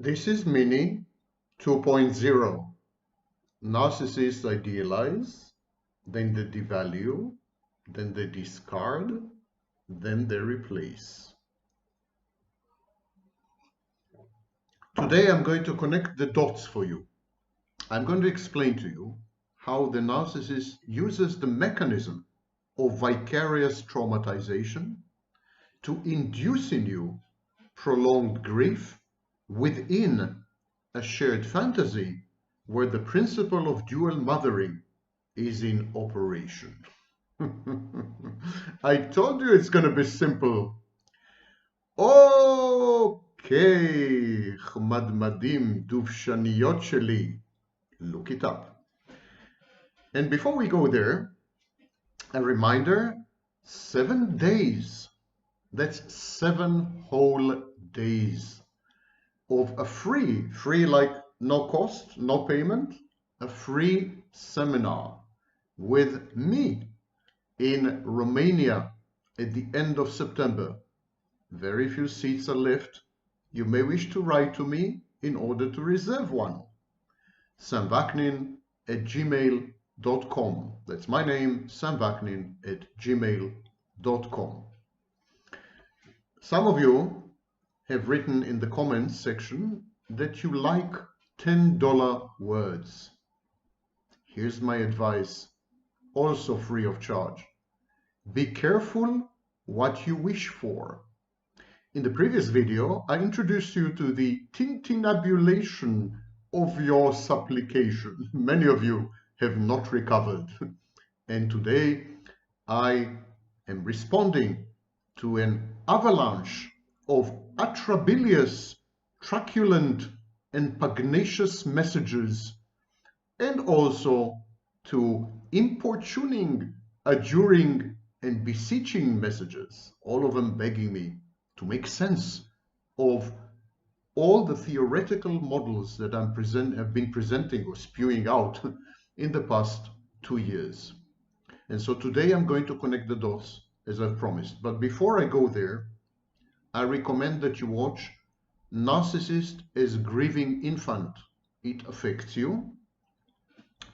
This is Mini 2.0. Narcissists idealize, then they devalue, then they discard, then they replace. Today I'm going to connect the dots for you. I'm going to explain to you how the narcissist uses the mechanism of vicarious traumatization to induce in you prolonged grief within a shared fantasy where the principle of dual mothering is in operation. I told you it's going to be simple. Okay, חמדמדים דובשניות שלי. Look it up. And before we go there, a reminder, 7 days. That's 7 whole days of a free like no cost, no payment, a free seminar with me in Romania at the end of September. Very few seats are left. You may wish to write to me in order to reserve one. samvaknin@gmail.com. That's my name, samvaknin@gmail.com. Some of you have written in the comments section that you like $10 words. Here's my advice, also free of charge. Be careful what you wish for. In the previous video, I introduced you to the tintinabulation of your supplication. Many of you have not recovered. And today I am responding to an avalanche of atrabilious, truculent, and pugnacious messages, and also to importuning, adjuring, and beseeching messages, all of them begging me to make sense of all the theoretical models that have been presenting or spewing out in the past 2 years. And so today I'm going to connect the dots as I've promised. But before I go there, I recommend that you watch Narcissist as Grieving Infant. It affects you.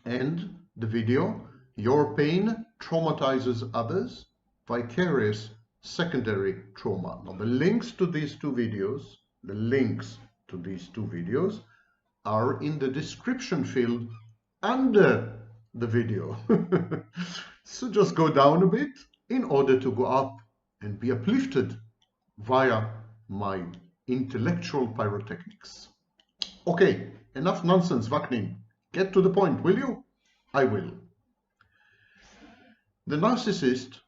And the video, Your Pain Traumatizes Others, Vicarious Secondary Trauma. Now the links to these two videos, are in the description field under the video. So just go down a bit in order to go up and be uplifted via my intellectual pyrotechnics. Okay, enough nonsense, Vaknin. Get to the point, will you? I will. The narcissist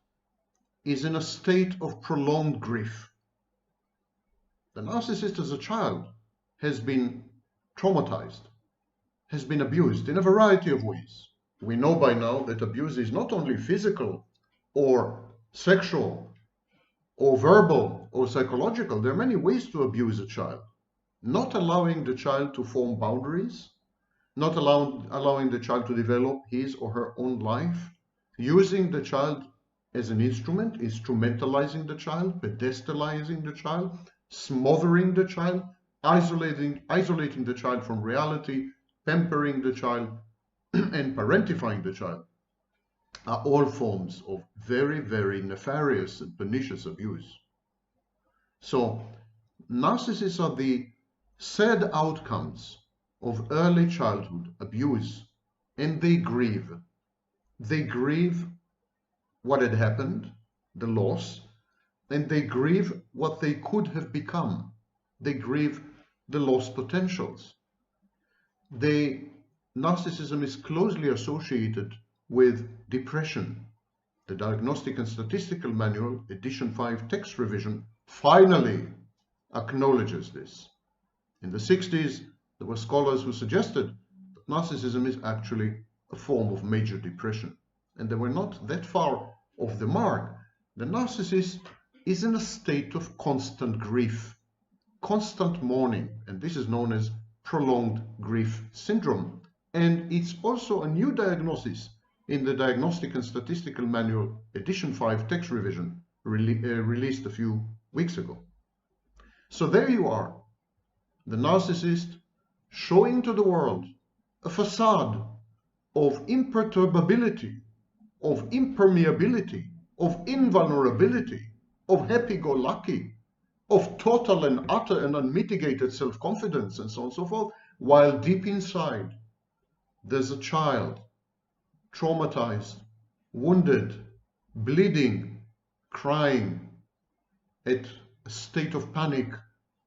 is in a state of prolonged grief. The narcissist as a child has been traumatized, has been abused in a variety of ways. We know by now that abuse is not only physical or sexual or verbal or psychological. There are many ways to abuse a child. Not allowing the child to form boundaries, not allowing the child to develop his or her own life, using the child as an instrument, instrumentalizing the child, pedestalizing the child, smothering the child, isolating the child from reality, pampering the child, and parentifying the child are all forms of very, very nefarious and pernicious abuse. So narcissists are the sad outcomes of early childhood abuse, and they grieve. They grieve what had happened, the loss, and they grieve what they could have become. They grieve the lost potentials. Narcissism is closely associated with depression. The Diagnostic and Statistical Manual, edition 5 text revision, finally acknowledges this. In the 60s, there were scholars who suggested that narcissism is actually a form of major depression. And they were not that far off the mark. The narcissist is in a state of constant grief, constant mourning, and this is known as prolonged grief syndrome. And it's also a new diagnosis in the Diagnostic and Statistical Manual, edition 5 text revision, released a few weeks ago. So there you are. the narcissist showing to the world a facade of imperturbability, of impermeability, of invulnerability, of happy-go-lucky, of total and utter and unmitigated self-confidence, and so on and so forth, while deep inside there's a child, traumatized, wounded, bleeding, crying, at a state of panic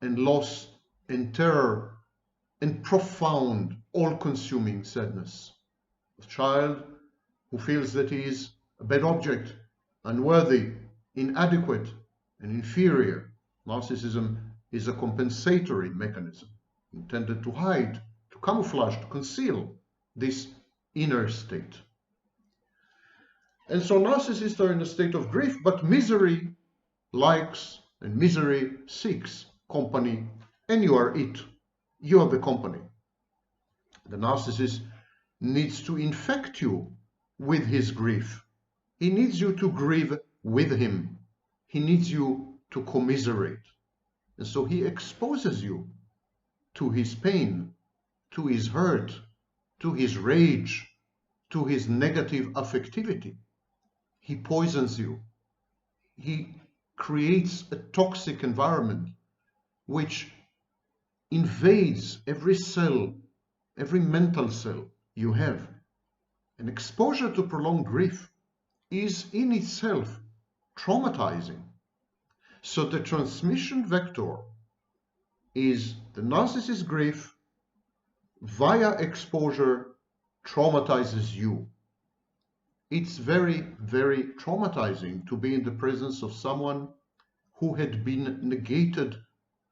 and loss and terror and profound, all-consuming sadness. A child who feels that he is a bad object, unworthy, inadequate, and inferior. Narcissism is a compensatory mechanism intended to hide, to camouflage, to conceal this inner state. And so narcissists are in a state of grief, but misery likes and misery seeks company, and you are it. You are the company. The narcissist needs to infect you with his grief. He needs you to grieve with him. He needs you to commiserate. And so he exposes you to his pain, to his hurt, to his rage, to his negative affectivity. He poisons you. He creates a toxic environment which invades every cell, every mental cell you have. An exposure to prolonged grief is in itself traumatizing. So the transmission vector is the narcissist's grief via exposure traumatizes you. It's very, very traumatizing to be in the presence of someone who had been negated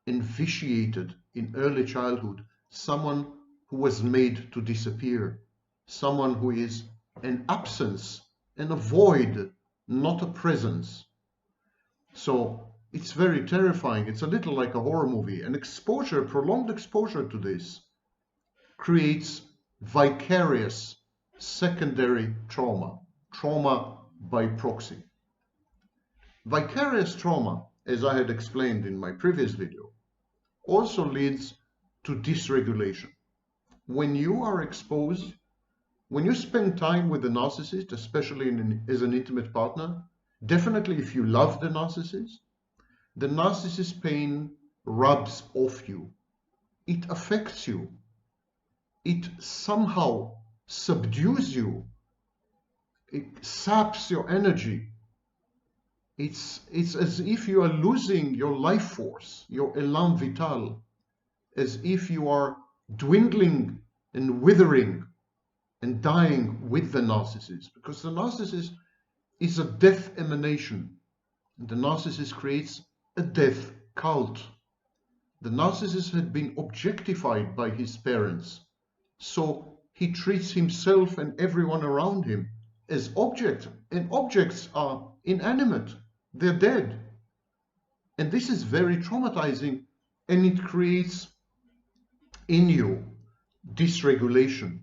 and vitiated in early childhood, someone who was made to disappear, someone who is an absence and a void, not a presence. So it's very terrifying. It's a little like a horror movie. An exposure, prolonged exposure to this creates vicarious secondary trauma, trauma by proxy. Vicarious trauma, as I had explained in my previous video, also leads to dysregulation. When you are exposed, when you spend time with the narcissist, especially as an intimate partner, definitely if you love the narcissist's pain rubs off you. It affects you. It somehow subdues you. It saps your energy. It's as if you are losing your life force, your élan vital, as if you are dwindling and withering and dying with the narcissist, because the narcissist is a death emanation. And the narcissist creates a death cult. The narcissist had been objectified by his parents, so he treats himself and everyone around him as objects, and objects are inanimate, they're dead. And this is very traumatizing, and it creates in you dysregulation.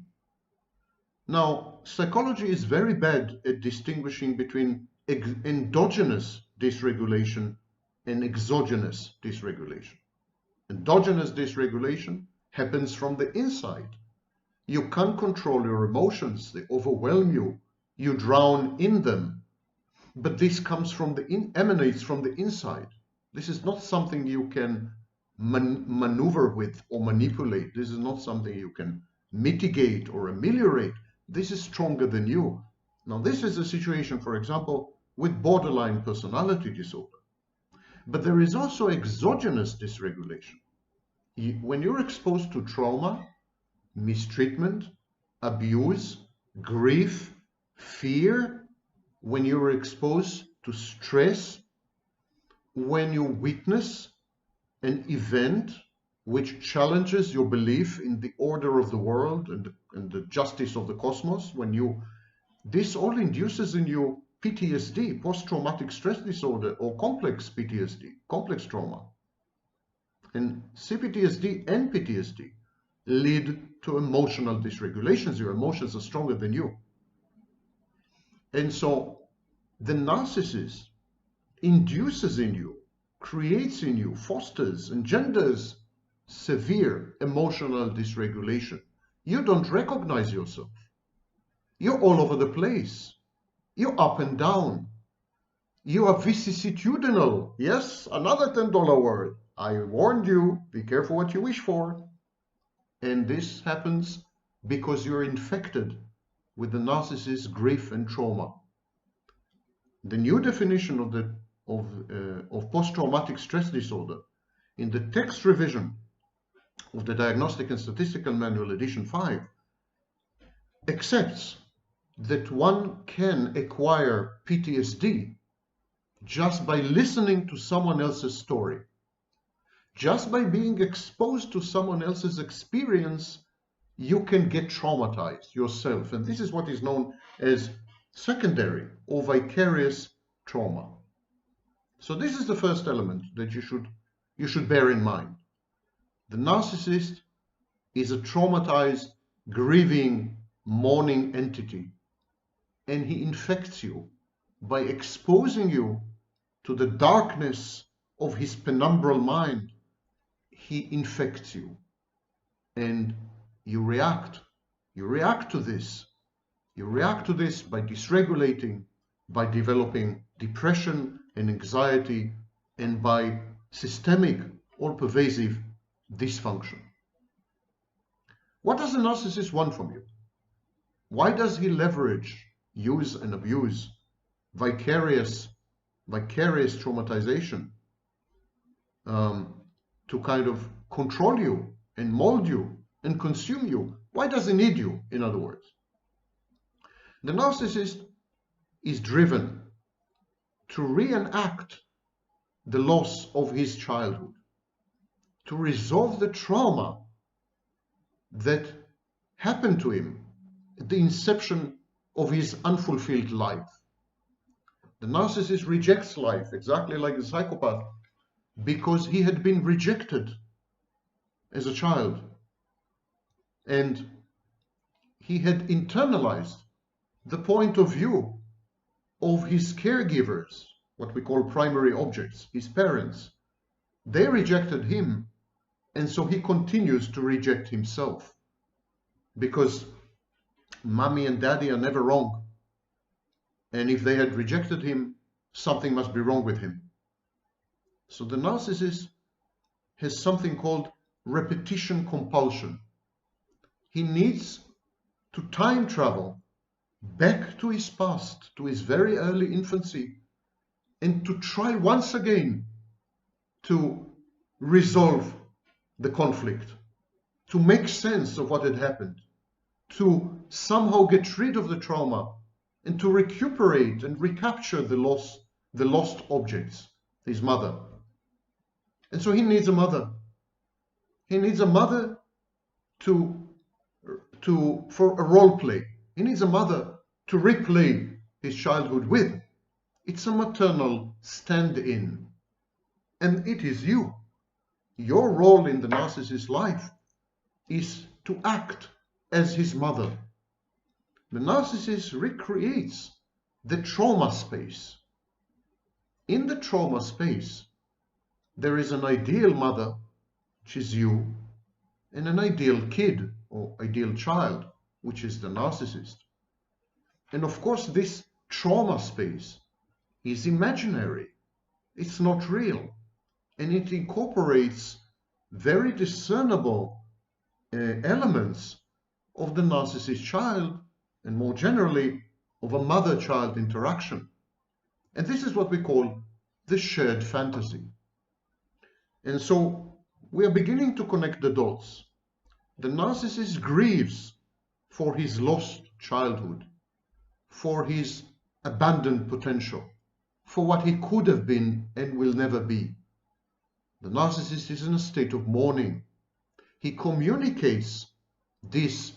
Now, psychology is very bad at distinguishing between endogenous dysregulation and exogenous dysregulation. Endogenous dysregulation happens from the inside. You can't control your emotions, they overwhelm you, you drown in them. But this comes from emanates from the inside. This is not something you can maneuver with or manipulate. This is not something you can mitigate or ameliorate. This is stronger than you. Now, this is a situation, for example, with borderline personality disorder. But there is also exogenous dysregulation. When you're exposed to trauma, mistreatment, abuse, grief, fear, when you're exposed to stress, when you witness an event which challenges your belief in the order of the world and the justice of the cosmos, this all induces in you PTSD, post-traumatic stress disorder, or complex PTSD, complex trauma. And CPTSD and PTSD lead to emotional dysregulations. Your emotions are stronger than you. And so the narcissist induces in you, creates in you, fosters, engenders severe emotional dysregulation. You don't recognize yourself. You're all over the place. You're up and down. You are vicissitudinal. Yes, another $10 word. I warned you, be careful what you wish for. And this happens because you're infected with the narcissist's grief and trauma. The new definition of post-traumatic stress disorder in the text revision of the Diagnostic and Statistical Manual edition 5 accepts that one can acquire PTSD just by listening to someone else's story. Just by being exposed to someone else's experience, you can get traumatized yourself. And this is what is known as secondary or vicarious trauma. So this is the first element that you should bear in mind. The narcissist is a traumatized, grieving, mourning entity, and he infects you by exposing you to the darkness of his penumbral mind. He infects you, and you react. You react to this. You react to this by dysregulating, by developing depression and anxiety, and by systemic or pervasive dysfunction. What does a narcissist want from you? Why does he leverage, use, and abuse vicarious traumatization to kind of control you and mold you and consume you? Why does he need you, in other words? The narcissist is driven to reenact the loss of his childhood, to resolve the trauma that happened to him at the inception of his unfulfilled life. The narcissist rejects life exactly like the psychopath because he had been rejected as a child, and he had internalized the point of view of his caregivers, what we call primary objects, his parents. They rejected him, and so he continues to reject himself because mommy and daddy are never wrong, and if they had rejected him, something must be wrong with him. So the narcissist has something called repetition compulsion. He needs to time travel back to his past, to his very early infancy, and to try once again to resolve the conflict, to make sense of what had happened, to somehow get rid of the trauma, and to recuperate and recapture the lost objects, his mother. And so he needs a mother. He needs a mother for a role play. He needs a mother to replay his childhood with. It's a maternal stand-in. And it is you. Your role in the narcissist's life is to act as his mother. The narcissist recreates the trauma space. In the trauma space, there is an ideal mother, which is you, and an ideal kid or ideal child, which is the narcissist. And of course, this trauma space is imaginary. It's not real. And it incorporates very discernible elements of the narcissist child, and more generally, of a mother-child interaction. And this is what we call the shared fantasy. And so we are beginning to connect the dots. The narcissist grieves for his lost childhood, for his abandoned potential, for what he could have been and will never be. The narcissist is in a state of mourning. He communicates this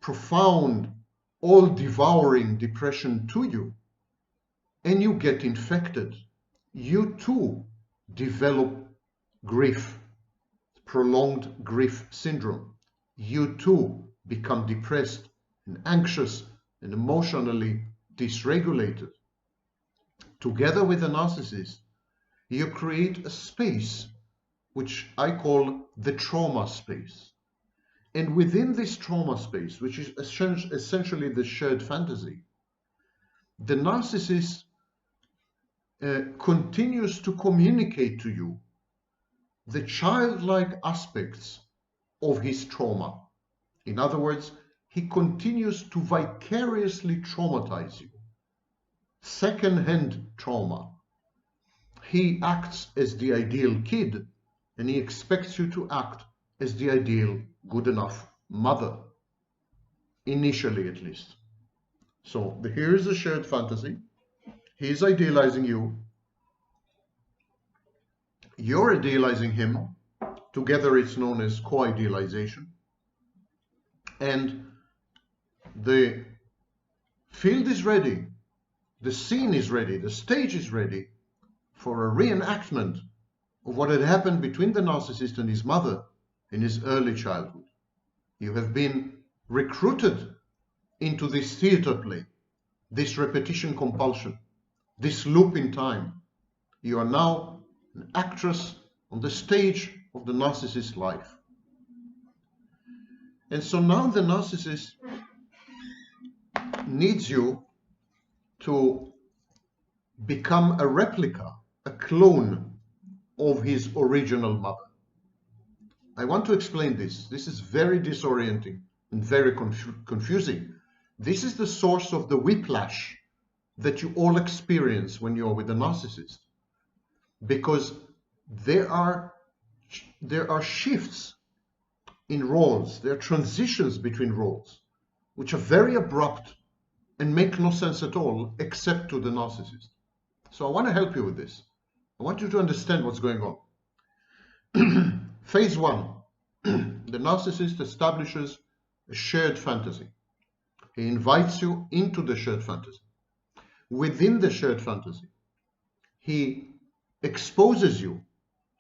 profound, all-devouring depression to you, and you get infected. You too develop grief, prolonged grief syndrome. You too become depressed and anxious and emotionally dysregulated. Together with the narcissist, you create a space which I call the trauma space. And within this trauma space, which is essentially the shared fantasy, the narcissist continues to communicate to you the childlike aspects of his trauma. In other words, he continues to vicariously traumatize you. Second-hand trauma. He acts as the ideal kid, and he expects you to act as the ideal, good enough mother, initially at least. So here is a shared fantasy. He is idealizing you. You're idealizing him. Together it's known as co-idealization. And the field is ready, the scene is ready, the stage is ready for a reenactment of what had happened between the narcissist and his mother in his early childhood. You have been recruited into this theater play, this repetition compulsion, this loop in time. You are now an actress on the stage of the narcissist's life. And so now the narcissist needs you to become a replica, a clone of his original mother. I want to explain this. This is very disorienting and very confusing. This is the source of the whiplash that you all experience when you're with a narcissist. Because there are shifts in roles, there are transitions between roles, which are very abrupt and make no sense at all, except to the narcissist. So I want to help you with this. I want you to understand what's going on. Phase one, the narcissist establishes a shared fantasy. He invites you into the shared fantasy. Within the shared fantasy, he exposes you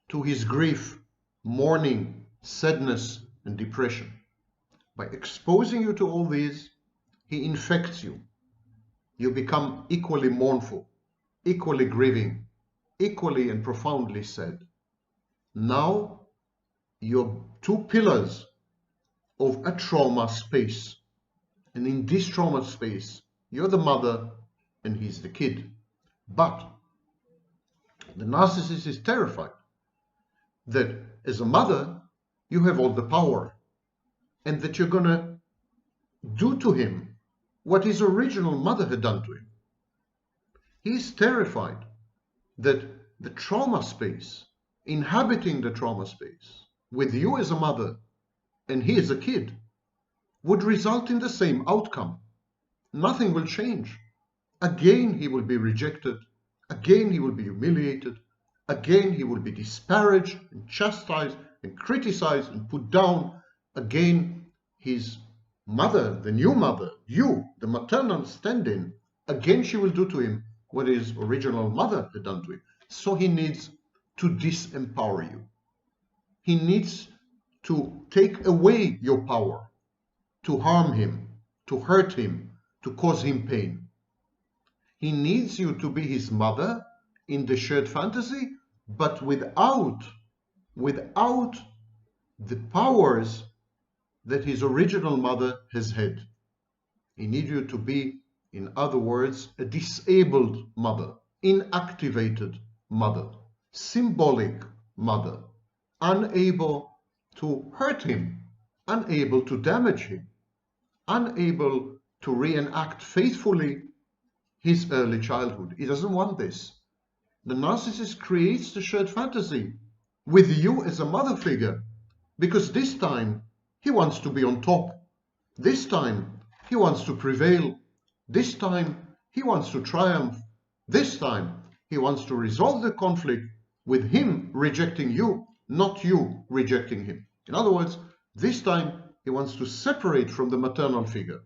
to his grief, mourning, sadness, and depression. By exposing you to all these, he infects you. You become equally mournful, equally grieving, equally and profoundly sad. Now, you're two pillars of a trauma space. And in this trauma space, you're the mother and he's the kid. But the narcissist is terrified that as a mother, you have all the power and that you're going to do to him what his original mother had done to him. He's terrified that the trauma space, inhabiting the trauma space with you as a mother and he as a kid, would result in the same outcome. Nothing will change. Again, he will be rejected. Again, he will be humiliated. Again, he will be disparaged and chastised and criticized and put down. Again, his mother, the new mother, you, the maternal stand-in, again she will do to him what his original mother had done to him. So he needs to disempower you. He needs to take away your power, to harm him, to hurt him, to cause him pain. He needs you to be his mother in the shared fantasy, but without the powers that his original mother has had. He needs you to be, in other words, a disabled mother, inactivated mother, symbolic mother, unable to hurt him, unable to damage him, unable to reenact faithfully his early childhood. He doesn't want this. The narcissist creates the shared fantasy with you as a mother figure, because this time he wants to be on top. This time he wants to prevail. This time he wants to triumph. This time he wants to resolve the conflict with him rejecting you, not you rejecting him. In other words, this time he wants to separate from the maternal figure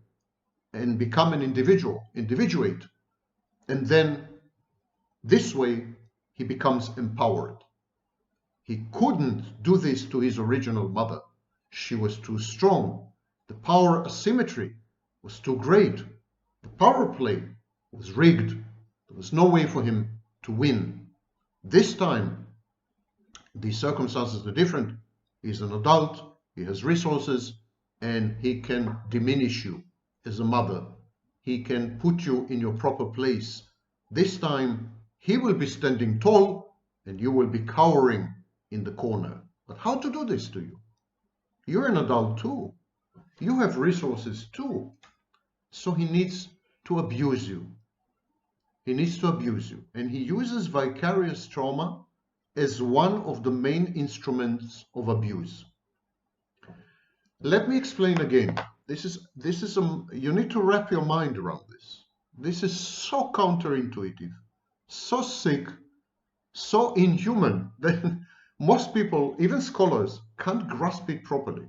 and become an individuate. And then this way he becomes empowered. He couldn't do this to his original mother. She was too strong. The power asymmetry was too great. The power play was rigged. There was no way for him to win. This time, The circumstances are different. He's an adult, he has resources, and he can diminish you as a mother. He can put you in your proper place. This time, he will be standing tall, and you will be cowering in the corner. But how to do this to you? You're an adult too. You have resources too. So he needs to abuse you. He needs to abuse you. And he uses vicarious trauma as one of the main instruments of abuse. Let me explain again. You need to wrap your mind around this. This is so counterintuitive, so sick, so inhuman that most people, even scholars, can't grasp it properly.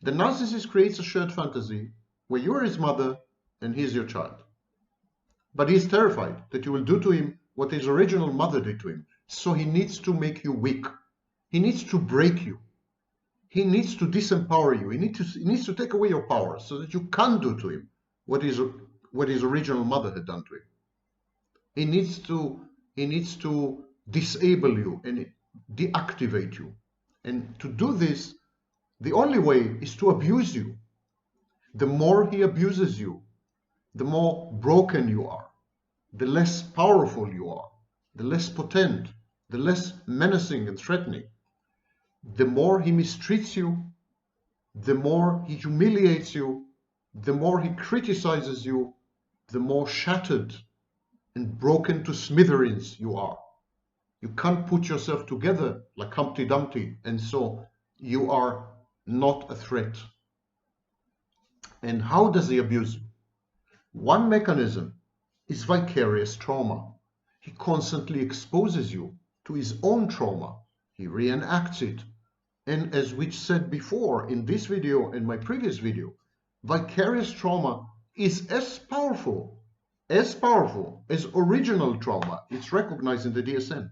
The narcissist creates a shared fantasy where you are his mother and he is your child. But he is terrified that you will do to him what his original mother did to him. So he needs to make you weak. He needs to break you. He needs to disempower you. He needs to take away your power so that you can't do to him what his original mother had done to him. He needs to disable you and deactivate you. And to do this, the only way is to abuse you. The more he abuses you, the more broken you are, the less powerful you are, the less potent, the less menacing and threatening. The more he mistreats you, the more he humiliates you, the more he criticizes you, the more shattered and broken to smithereens you are. You can't put yourself together like Humpty Dumpty, and so you are not a threat. And how does he abuse you? One mechanism is vicarious trauma. He constantly exposes you to his own trauma. He reenacts it. And as we said before in this video and my previous video, vicarious trauma is as powerful as original trauma. It's recognized in the DSM.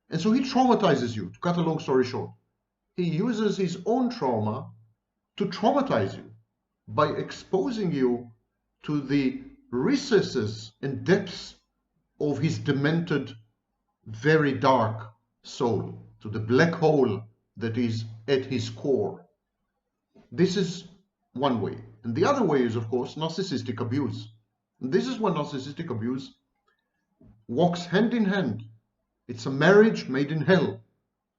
And so he traumatizes you. To cut a long story short, he uses his own trauma to traumatize you by exposing you to the recesses and depths of his demented, very dark soul, to the black hole that is at his core. This is one way. And the other way is, of course, narcissistic abuse. And this is when narcissistic abuse walks hand in hand. It's a marriage made in hell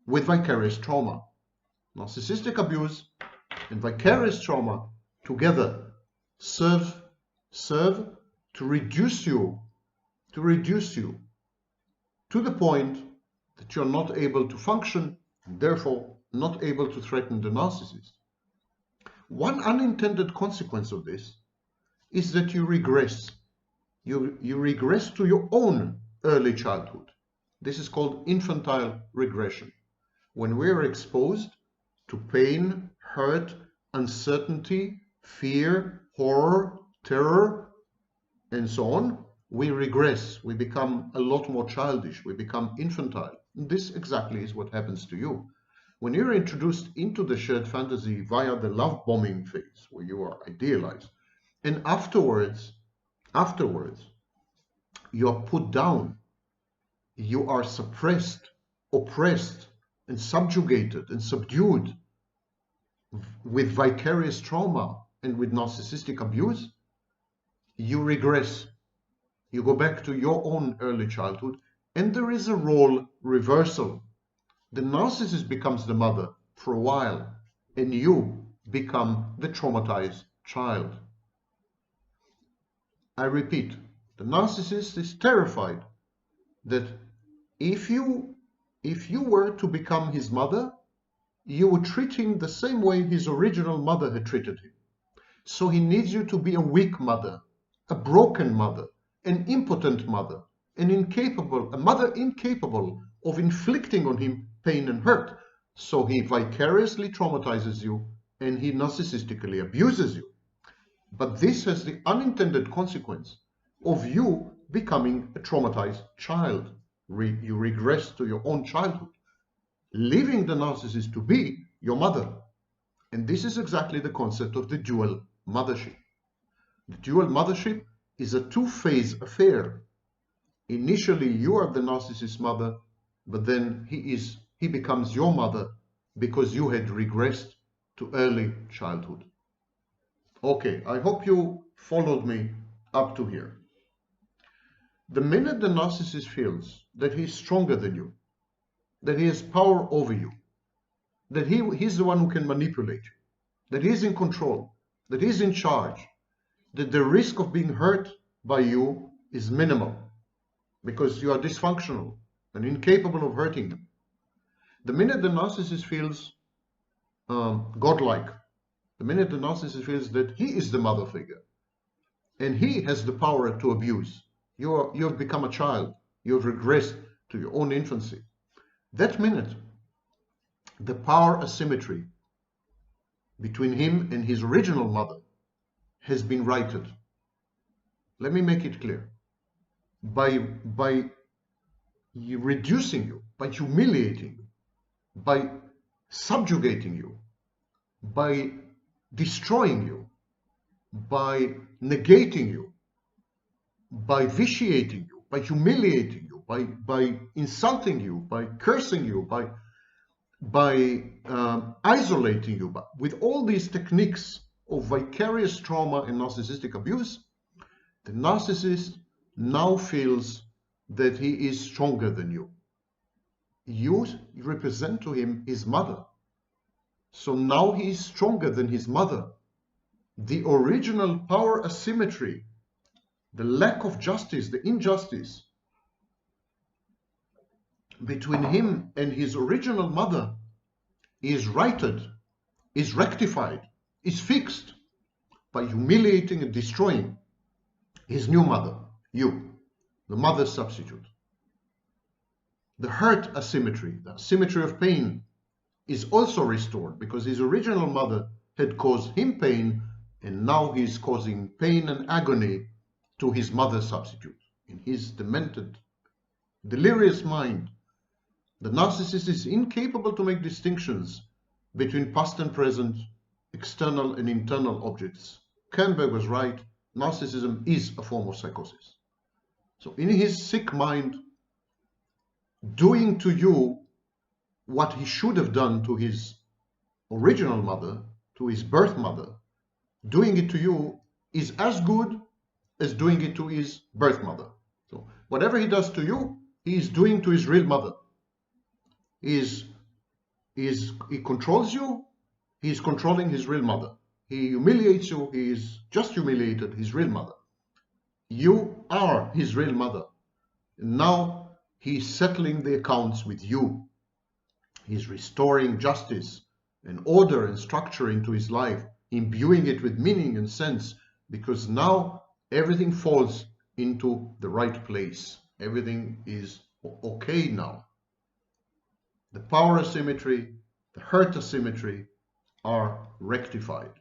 with vicarious trauma. Narcissistic abuse and vicarious trauma together serve to reduce you to the point that you're not able to function, and therefore not able to threaten the narcissist. One unintended consequence of this is that you regress. You regress to your own early childhood. This is called infantile regression. When we are exposed to pain, hurt, uncertainty, fear, horror, terror, and so on, we regress. We become a lot more childish. We become infantile. This exactly is what happens to you. When you're introduced into the shared fantasy via the love bombing phase, where you are idealized, and afterwards, you are put down, you are suppressed, oppressed, and subjugated and subdued with vicarious trauma and with narcissistic abuse, you regress. You go back to your own early childhood, and there is a role reversal. The narcissist becomes the mother for a while, and you become the traumatized child. I repeat, the narcissist is terrified that if you were to become his mother, you would treat him the same way his original mother had treated him. So he needs you to be a weak mother, a broken mother, an impotent mother, a mother incapable of inflicting on him pain and hurt. So he vicariously traumatizes you and he narcissistically abuses you. But this has the unintended consequence of you becoming a traumatized child. You regress to your own childhood, leaving the narcissist to be your mother. And this is exactly the concept of the dual mothership. The dual mothership is a two-phase affair. Initially, you are the narcissist's mother, but then he becomes your mother because you had regressed to early childhood. Okay, I hope you followed me up to here. The minute the narcissist feels that he's stronger than you, that he has power over you, that he's the one who can manipulate you, that he's in control, that he's in charge, that the risk of being hurt by you is minimal because you are dysfunctional and incapable of hurting them. The minute the narcissist feels godlike, the minute the narcissist feels that he is the mother figure and he has the power to abuse, you have become a child, you have regressed to your own infancy. That minute, the power asymmetry between him and his original mother has been righted. Let me make it clear. By reducing you, by humiliating you, by subjugating you, by destroying you, by negating you, by vitiating you, by humiliating you, by insulting you, by cursing you, by isolating you, but with all these techniques of vicarious trauma and narcissistic abuse, the narcissist now feels that he is stronger than you. You represent to him his mother. So now he is stronger than his mother. The original power asymmetry, the lack of justice, the injustice between him and his original mother is righted, is rectified, is fixed by humiliating and destroying his new mother, you, the mother substitute. The hurt asymmetry, the asymmetry of pain, is also restored because his original mother had caused him pain and now he is causing pain and agony to his mother substitute. In his demented, delirious mind, the narcissist is incapable to make distinctions between past and present, external and internal objects. Kernberg was right, narcissism is a form of psychosis. So in his sick mind, doing to you what he should have done to his original mother, to his birth mother, doing it to you is as good as doing it to his birth mother. So whatever he does to you, he is doing to his real mother. He controls you, he is controlling his real mother. He humiliates you, he is just humiliated his real mother. You are his real mother. And now he's settling the accounts with you. He's restoring justice and order and structure into his life, imbuing it with meaning and sense, because now everything falls into the right place. Everything is okay now. The power asymmetry, the hurt asymmetry are rectified.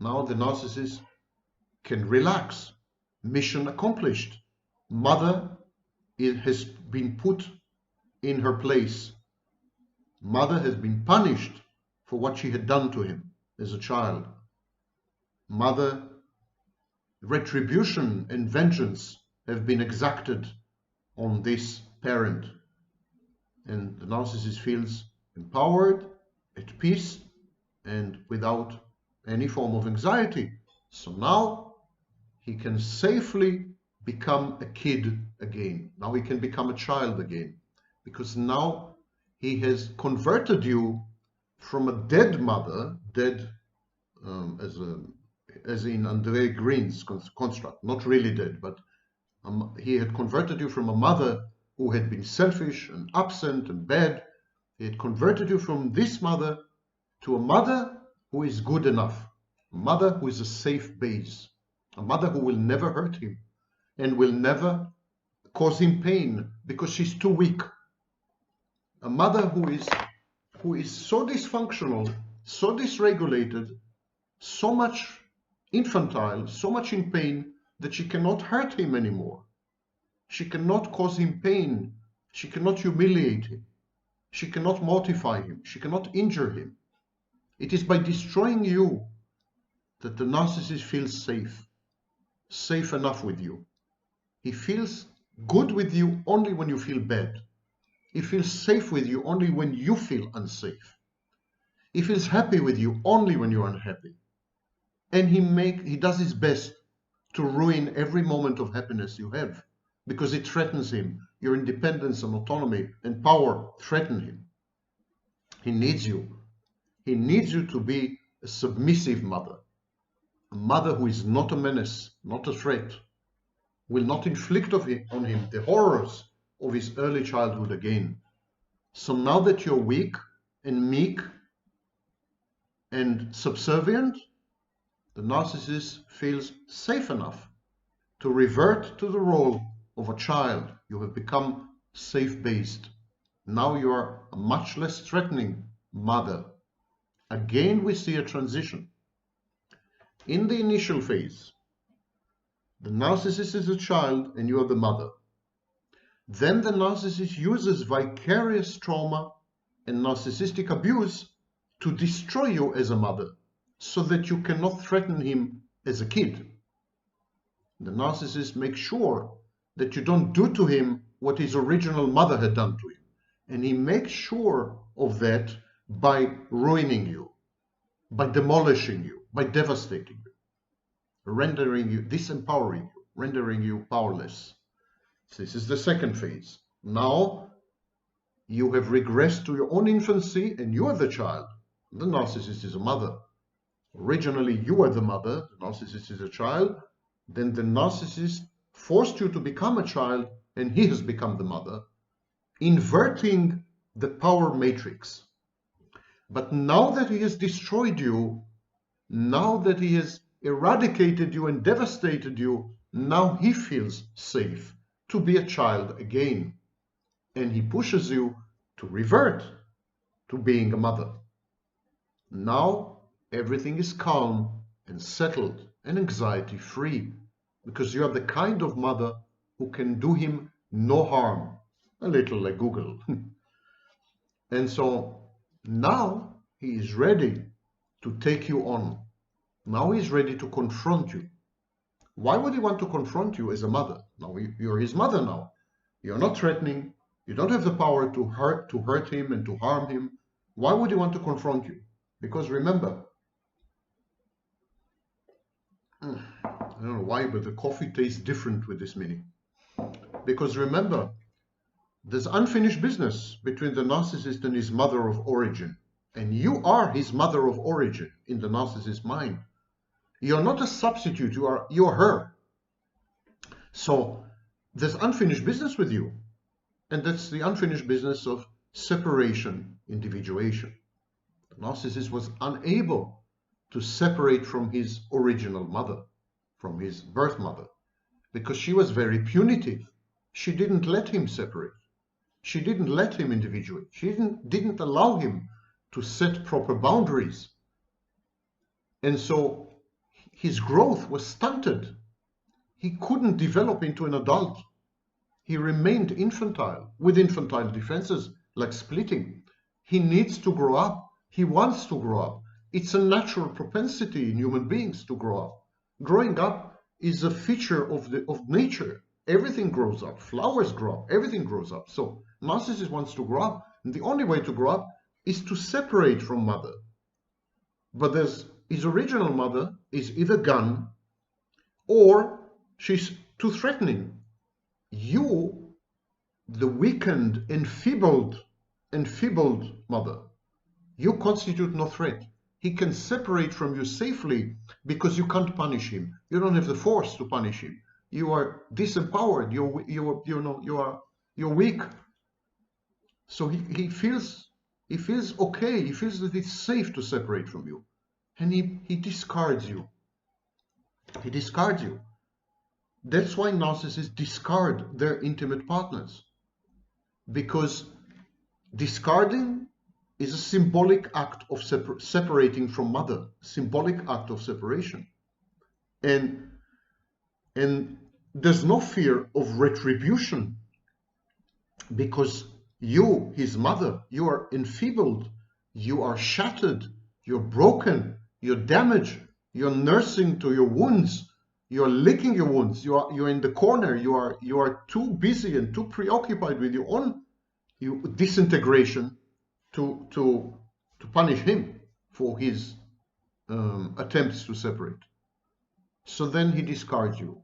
Now the narcissist can relax. Mission accomplished. Mother has been put in her place. Mother has been punished for what she had done to him as a child. Mother, retribution and vengeance have been exacted on this parent. And the narcissist feels empowered, at peace, and without any form of anxiety. So now he can safely become a kid again. Now he can become a child again, because now he has converted you from a dead mother, dead as in Andre Green's construct, not really dead, but he had converted you from a mother who had been selfish and absent and bad. He had converted you from this mother to a mother who is good enough, a mother who is a safe base, a mother who will never hurt him and will never cause him pain because she's too weak. A mother who is so dysfunctional, so dysregulated, so much infantile, so much in pain that she cannot hurt him anymore. She cannot cause him pain. She cannot humiliate him. She cannot mortify him. She cannot injure him. It is by destroying you that the narcissist feels safe, safe enough with you. He feels good with you only when you feel bad. He feels safe with you only when you feel unsafe. He feels happy with you only when you're unhappy. And he does his best to ruin every moment of happiness you have, because it threatens him. Your independence and autonomy and power threaten him. He needs you. He needs you to be a submissive mother. A mother who is not a menace, not a threat, will not inflict on him the horrors of his early childhood again. So now that you're weak and meek and subservient, the narcissist feels safe enough to revert to the role of a child. You have become safe-based. Now you are a much less threatening mother. Again, we see a transition. In the initial phase, the narcissist is a child and you are the mother. Then the narcissist uses vicarious trauma and narcissistic abuse to destroy you as a mother, so that you cannot threaten him as a kid. The narcissist makes sure that you don't do to him what his original mother had done to him. And he makes sure of that by ruining you, by demolishing you, by devastating you, rendering you, disempowering you, rendering you powerless. So this is the second phase. Now you have regressed to your own infancy and you are the child. The narcissist is a mother. Originally, you are the mother, the narcissist is a child. Then the narcissist forced you to become a child and he has become the mother, inverting the power matrix. But now that he has destroyed you, now that he has eradicated you and devastated you, now he feels safe to be a child again. And he pushes you to revert to being a mother. Now everything is calm and settled and anxiety free, because you are the kind of mother who can do him no harm, a little like Google. And so now he is ready to take you on. Now he's ready to confront you. Why would he want to confront you as a mother? Now you're his mother now. You're not threatening. You don't have the power to hurt him and to harm him. Why would he want to confront you? Because remember, I don't know why, but the coffee tastes different with this mini. Because remember, there's unfinished business between the narcissist and his mother of origin. And you are his mother of origin in the narcissist's mind. You're not a substitute, you're her. So there's unfinished business with you. And that's the unfinished business of separation, individuation. The narcissist was unable to separate from his original mother, from his birth mother, because she was very punitive. She didn't let him separate. She didn't let him individuate. She didn't allow him to set proper boundaries. And so his growth was stunted. He couldn't develop into an adult. He remained infantile, with infantile defenses like splitting. He needs to grow up. He wants to grow up. It's a natural propensity in human beings to grow up. Growing up is a feature of nature. Everything grows up. Flowers grow up. Everything grows up. So narcissist wants to grow up. And the only way to grow up is to separate from mother. But his original mother is either gone or she's too threatening. You, the weakened, enfeebled mother, you constitute no threat. He can separate from you safely because you can't punish him. You don't have the force to punish him. You are disempowered. You're weak. So he feels okay. He feels that it's safe to separate from you, and he discards you. He discards you. That's why narcissists discard their intimate partners, because discarding is a symbolic act of separating from mother, symbolic act of separation. And there's no fear of retribution, because you, his mother, you are enfeebled, you are shattered, you're broken, you're damaged, you're nursing to your wounds, you're licking your wounds, you're in the corner, you are too busy and too preoccupied with your own disintegration to punish him for his attempts to separate. So then he discards you,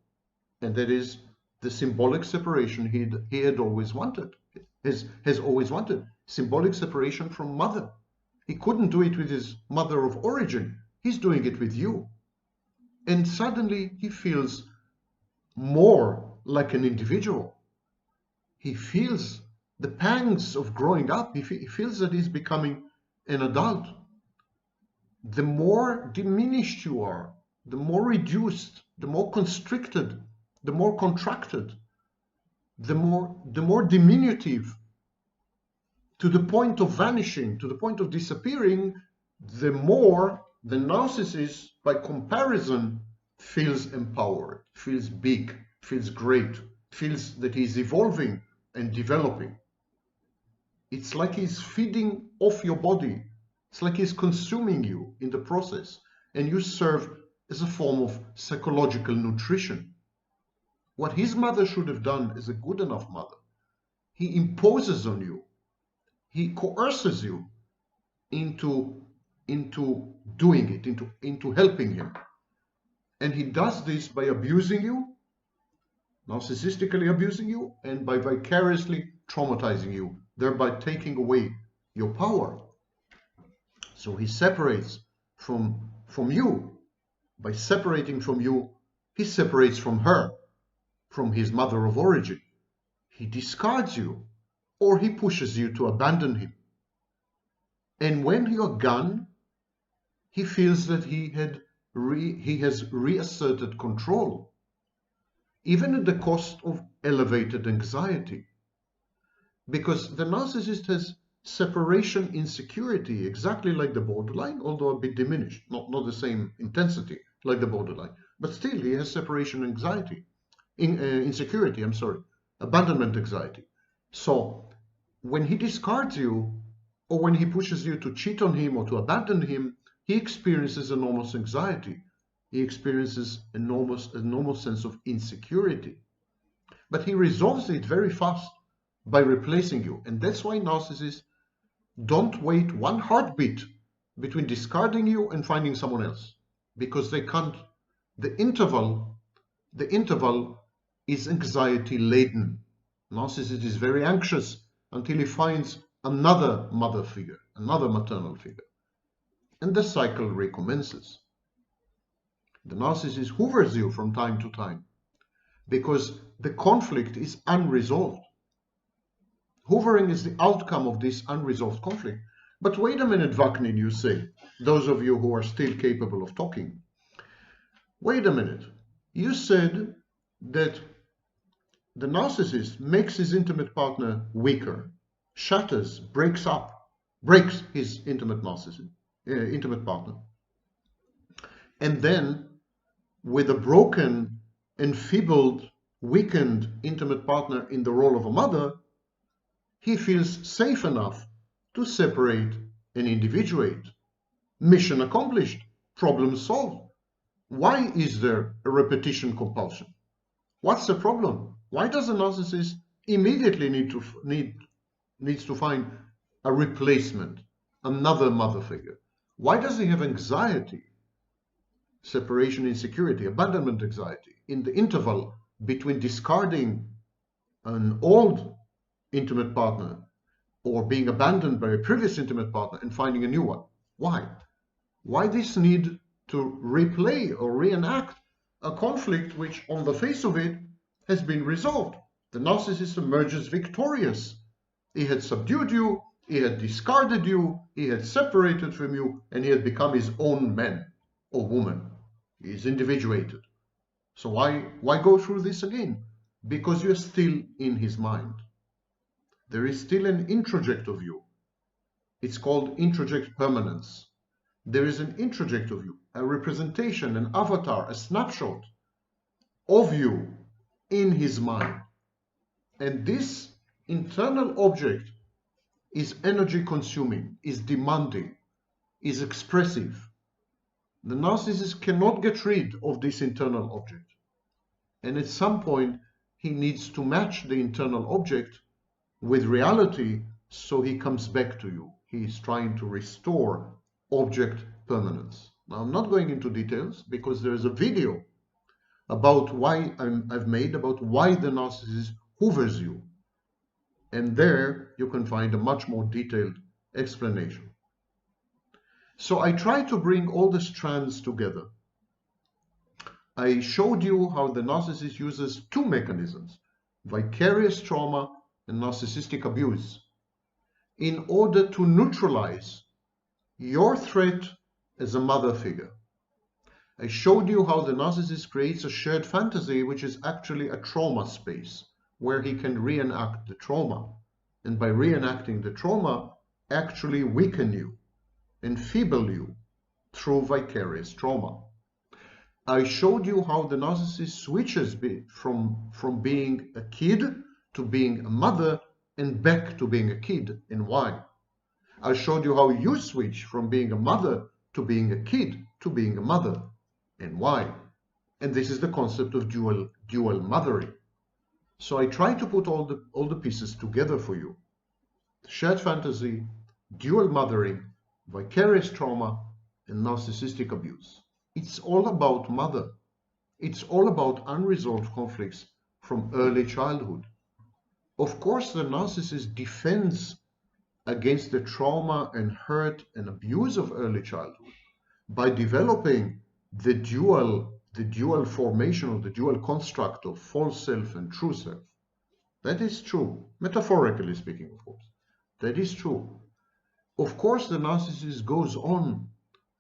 and that is the symbolic separation he had always wanted, has always wanted. Symbolic separation from mother. He couldn't do it with his mother of origin. He's doing it with you. And suddenly he feels more like an individual. He feels the pangs of growing up. He feels that he's becoming an adult. The more diminished you are, the more reduced, the more constricted, the more contracted, the more diminutive, to the point of vanishing, to the point of disappearing, the more the narcissist, by comparison, feels empowered, feels big, feels great, feels that he's evolving and developing. It's like he's feeding off your body. It's like he's consuming you in the process, and you serve as a form of psychological nutrition. What his mother should have done as a good enough mother, he imposes on you. He coerces you into doing it, into helping him. And he does this by abusing you, narcissistically abusing you, and by vicariously traumatizing you, thereby taking away your power. So he separates from you. By separating from you, he separates from her, from his mother of origin. He discards you, or he pushes you to abandon him. And when you're gone, he feels that he has reasserted control, even at the cost of elevated anxiety. Because the narcissist has separation insecurity, exactly like the borderline, although a bit diminished, not the same intensity like the borderline, but still he has separation anxiety, insecurity, abandonment anxiety. So when he discards you, or when he pushes you to cheat on him or to abandon him, he experiences enormous anxiety. He experiences enormous sense of insecurity. But he resolves it very fast by replacing you. And that's why narcissists don't wait one heartbeat between discarding you and finding someone else, because they can't. The interval is anxiety laden. Narcissist is very anxious until he finds another mother figure, another maternal figure, and the cycle recommences. The narcissist hoovers you from time to time because the conflict is unresolved. Hoovering is the outcome of this unresolved conflict. But wait a minute, Vaknin, you say, those of you who are still capable of talking. Wait a minute. You said that the narcissist makes his intimate partner weaker, shatters, breaks his intimate partner. And then, with a broken, enfeebled, weakened intimate partner in the role of a mother, he feels safe enough to separate and individuate. Mission accomplished, problem solved. Why is there a repetition compulsion? What's the problem? Why does a narcissist immediately needs to find a replacement, another mother figure? Why does he have anxiety, separation insecurity, abandonment anxiety in the interval between discarding an old intimate partner or being abandoned by a previous intimate partner and finding a new one? Why? Why this need to replay or reenact a conflict which, on the face of it, has been resolved? The narcissist emerges victorious. He had subdued you, he had discarded you, he had separated from you, and he had become his own man or woman. He is individuated. So why go through this again? Because you're still in his mind. There is still an introject of you. It's called introject permanence. There is an introject of you, a representation, an avatar, a snapshot of you in his mind. And this internal object is energy consuming, is demanding, is expressive. The narcissist cannot get rid of this internal object. And at some point, he needs to match the internal object with reality, so he comes back to you. He is trying to restore object permanence. Now, I'm not going into details because there is a video about why I've made about why the narcissist hoovers you. And there you can find a much more detailed explanation. So I try to bring all the strands together. I showed you how the narcissist uses two mechanisms, vicarious trauma and narcissistic abuse, in order to neutralize your threat as a mother figure. I showed you how the narcissist creates a shared fantasy, which is actually a trauma space, where he can reenact the trauma. And by reenacting the trauma, actually weaken you, enfeeble you through vicarious trauma. I showed you how the narcissist switches from being a kid to being a mother and back to being a kid, and why. I showed you how you switch from being a mother to being a kid to being a mother, and why. And this is the concept of dual mothering. So I try to put all the pieces together for you. Shared fantasy, dual mothering, vicarious trauma, and narcissistic abuse. It's all about mother. It's all about unresolved conflicts from early childhood. Of course, the narcissist defends against the trauma and hurt and abuse of early childhood by developing the dual formation or the dual construct of false self and true self. That is true, metaphorically speaking, of course. That is true. Of course, the narcissist goes on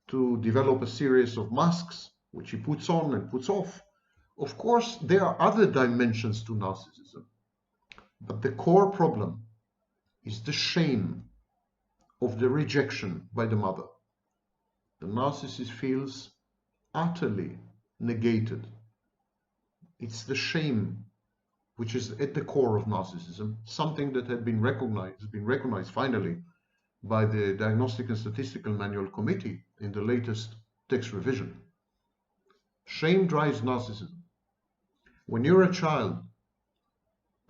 to develop a series of masks, which he puts on and puts off. Of course, there are other dimensions to narcissism. But the core problem is the shame of the rejection by the mother. The narcissist feels utterly negated. It's the shame which is at the core of narcissism, something that has been recognized finally by the Diagnostic and Statistical Manual Committee in the latest text revision. Shame drives narcissism. When you're a child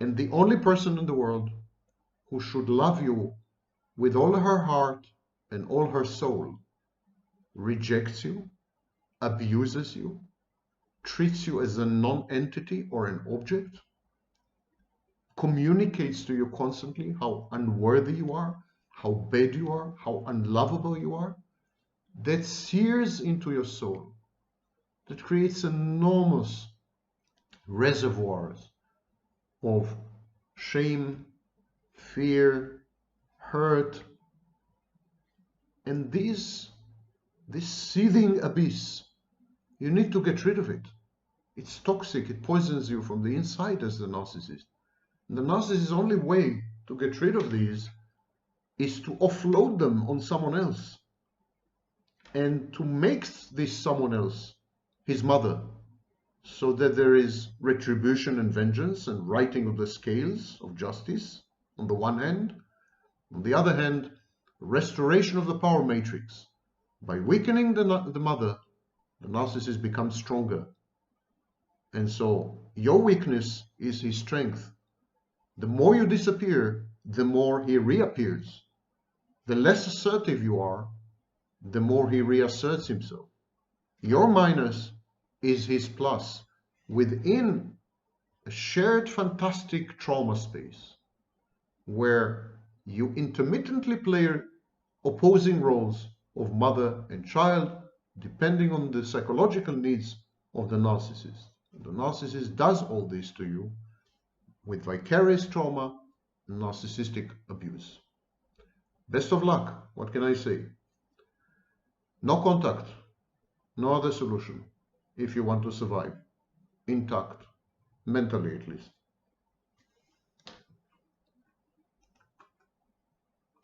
and the only person in the world who should love you with all her heart and all her soul rejects you, abuses you, treats you as a non-entity or an object, communicates to you constantly how unworthy you are, how bad you are, how unlovable you are, that sears into your soul, that creates enormous reservoirs of shame, fear, hurt, and this seething abyss, you need to get rid of it. It's toxic, it poisons you from the inside as the narcissist. And the narcissist's only way to get rid of these is to offload them on someone else and to make this someone else his mother, so that there is retribution and vengeance and righting of the scales of justice on the one hand. On the other hand, restoration of the power matrix. By weakening the mother, the narcissist becomes stronger. And so your weakness is his strength. The more you disappear, the more he reappears. The less assertive you are, the more he reasserts himself. Your minus is his plus within a shared fantastic trauma space where you intermittently play opposing roles of mother and child depending on the psychological needs of the narcissist. The narcissist does all this to you with vicarious trauma and narcissistic abuse. Best of luck. What can I say? No contact, no other solution if you want to survive intact, mentally at least.